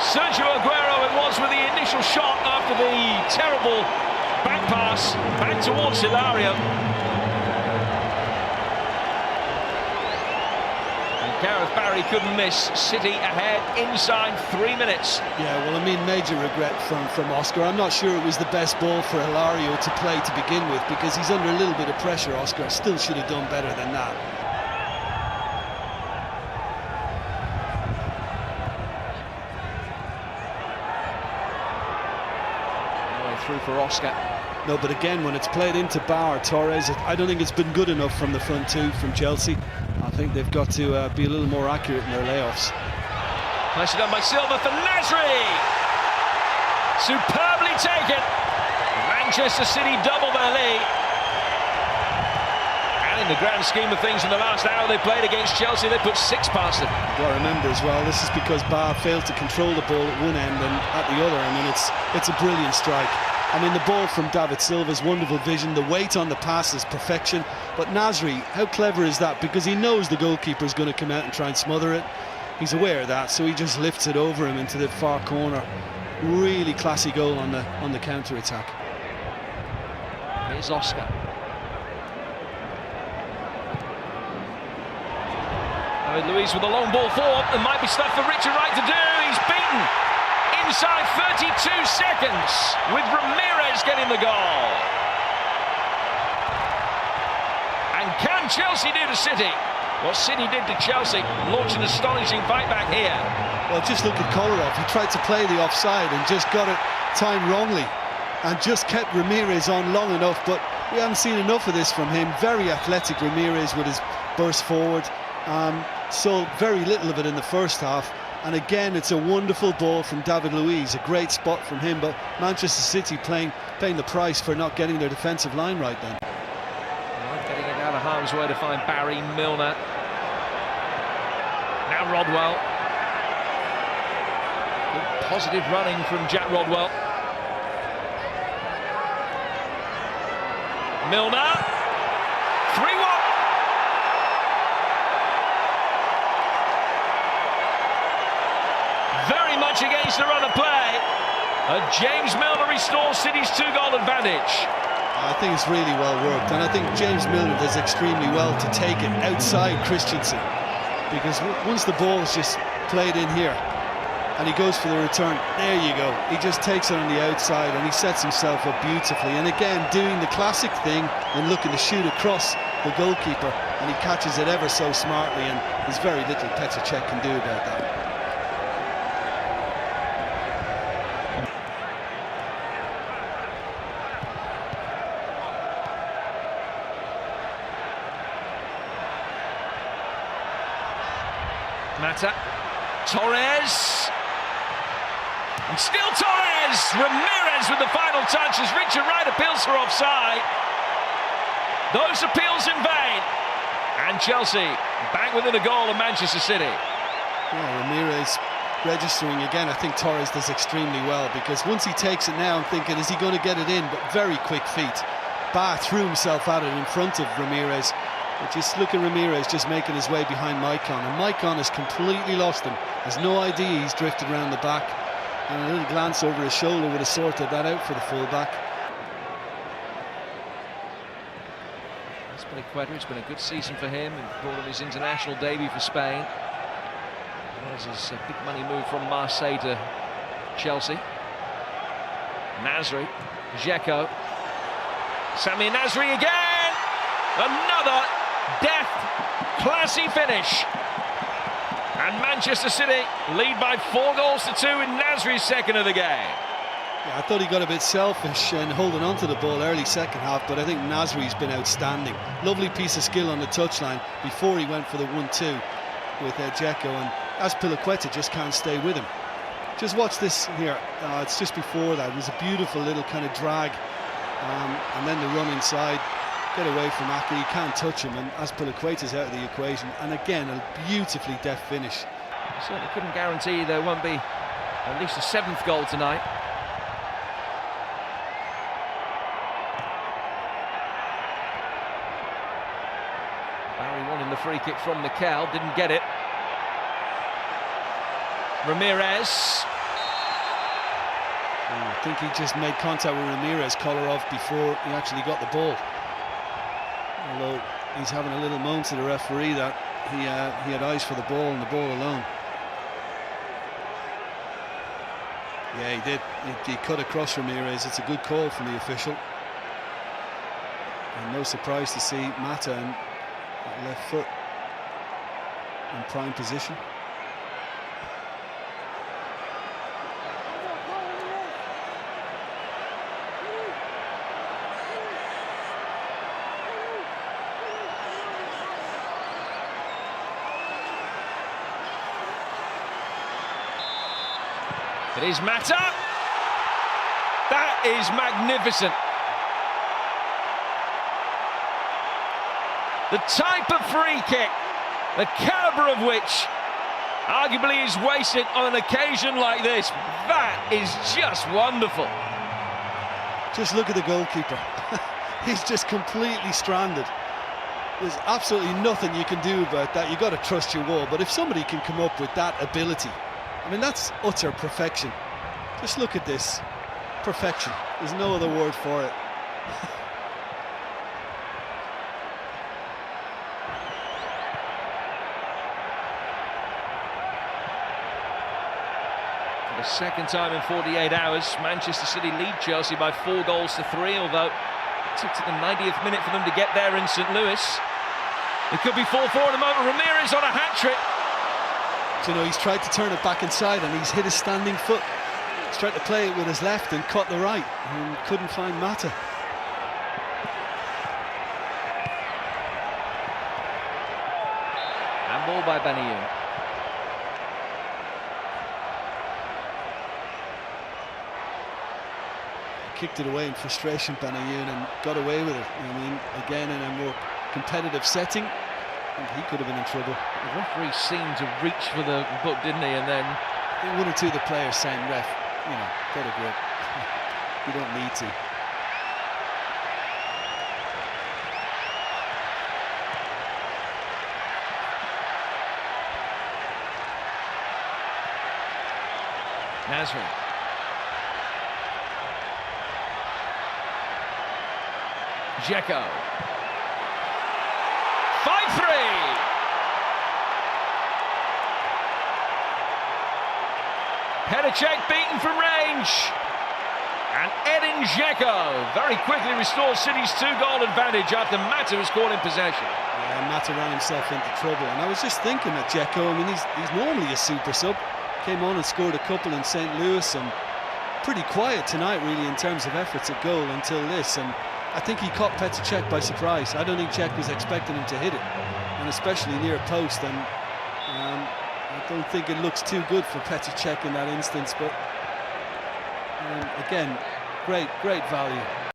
Sergio Aguero it was with the initial shot after the terrible back pass back towards Hilario. And Gareth Barry couldn't miss. City ahead inside 3 minutes. Yeah, well, I mean, major regret from Oscar. I'm not sure it was the best ball for Hilario to play to begin with, because he's under a little bit of pressure. Oscar still should have done better than that. Through for Oscar. No, but again, when it's played into Bauer, Torres, I don't think it's been good enough from the front two from Chelsea. I think they've got to be a little more accurate in their layoffs. Nicely done by Silva for Nasri. Superbly taken. Manchester City double their lead. And in the grand scheme of things, in the last hour they played against Chelsea, they put 6 past them. You've got to remember as well, this is because Bauer failed to control the ball at one end and at the other. I mean, it's a brilliant strike. I mean, the ball from David Silva's wonderful vision, the weight on the pass is perfection. But Nasri, how clever is that? Because he knows the goalkeeper is going to come out and try and smother it. He's aware of that, so he just lifts it over him into the far corner. Really classy goal on the counter-attack. Here's Oscar. David Luiz with a long ball forward. There might be stuff for Richard Wright to do. He's beaten inside 32 seconds with Ramirez getting the goal. And can Chelsea do to City what City did to Chelsea? Launch an astonishing fight back here. Well, just look at Kolarov. He tried to play the offside and just got it timed wrongly and just kept Ramirez on long enough, but we haven't seen enough of this from him. Very athletic Ramirez with his burst forward. So very little of it in the first half. And again, it's a wonderful ball from David Luiz, a great spot from him, but Manchester City paying the price for not getting their defensive line right then. Getting it out of harm's way to find Barry Milner. Now Rodwell. Good positive running from Jack Rodwell. Milner. 3-1. Very much against the run of play. James Milner restores City's 2-goal advantage. I think it's really well worked, and I think James Milner does extremely well to take it outside Christensen, because once the ball is just played in here and he goes for the return, there you go, he just takes it on the outside and he sets himself up beautifully, and again doing the classic thing and looking to shoot across the goalkeeper, and he catches it ever so smartly, and there's very little Petr Cech can do about that. Mata, Torres, and still Torres! Ramirez with the final touch as Richard Wright appeals for offside. Those appeals in vain, and Chelsea back within a goal of Manchester City. Yeah, Ramirez registering again. I think Torres does extremely well, because once he takes it now, I'm thinking, is he going to get it in? But very quick feet. Ba threw himself at it in front of Ramirez. But just look at Ramirez just making his way behind Maicon, and Maicon has completely lost him. Has no idea he's drifted around the back, and a little glance over his shoulder would have sorted that out for the full-back. Azpilicueta, it's been a good season for him, and brought him his international debut for Spain. There's his big money move from Marseille to Chelsea. Nasri, Dzeko, Sami Nasri again! Another deft, classy finish. And Manchester City lead by 4-2 in Nasri's second of the game. Yeah, I thought he got a bit selfish and holding on to the ball early second half, but I think Nasri's been outstanding. Lovely piece of skill on the touchline before he went for the 1-2 with Dzeko, and Azpilicueta just can't stay with him. Just watch this here. It's just before that. It was a beautiful little kind of drag, and then the run inside. Get away from Ake, you can't touch him, and Azpilicueta's out of the equation. And again, a beautifully deft finish. Certainly couldn't guarantee there won't be at least a 7th goal tonight. Barry wanting the free kick from Mikel, didn't get it. Ramirez, I think he just made contact with Ramirez, Kolarov, before he actually got the ball. Although he's having a little moan to the referee that he had eyes for the ball and the ball alone. Yeah, he did. He cut across Ramirez. It's a good call from the official. And no surprise to see Mata and left foot in prime position. It is Mata. That is magnificent. The type of free kick, the calibre of which arguably is wasted on an occasion like this. That is just wonderful. Just look at the goalkeeper. He's just completely stranded. There's absolutely nothing you can do about that. You've got to trust your wall. But if somebody can come up with that ability, I mean, that's utter perfection. Just look at this. Perfection. There's no other word for it. For the second time in 48 hours, Manchester City lead Chelsea by 4-3, although it took to the 90th minute for them to get there in St. Louis. It could be 4-4 at the moment. Ramirez on a hat-trick. You know, he's tried to turn it back inside and he's hit his standing foot. He's tried to play it with his left and cut the right and couldn't find Mata. Handball by Benayoun. Kicked it away in frustration, Benayoun, and got away with it. I mean, again, in a more competitive setting, he could have been in trouble. The referee seemed to reach for the book, didn't he? And then one or two of the players saying, "Ref, you know, get a grip. You don't need to." Nasri. Dzeko. 5-3. Petr Cech beaten from range. And Edin Dzeko very quickly restores City's 2-goal advantage after Mata was caught in possession. Yeah, Mata ran himself into trouble. And I was just thinking that Dzeko, I mean, he's normally a super sub. Came on and scored a couple in St. Louis and pretty quiet tonight, really, in terms of efforts at goal until this. And I think he caught Petr Cech by surprise. I don't think Cech was expecting him to hit it, and especially near a post. And I don't think it looks too good for Petr Cech in that instance. But again, great value.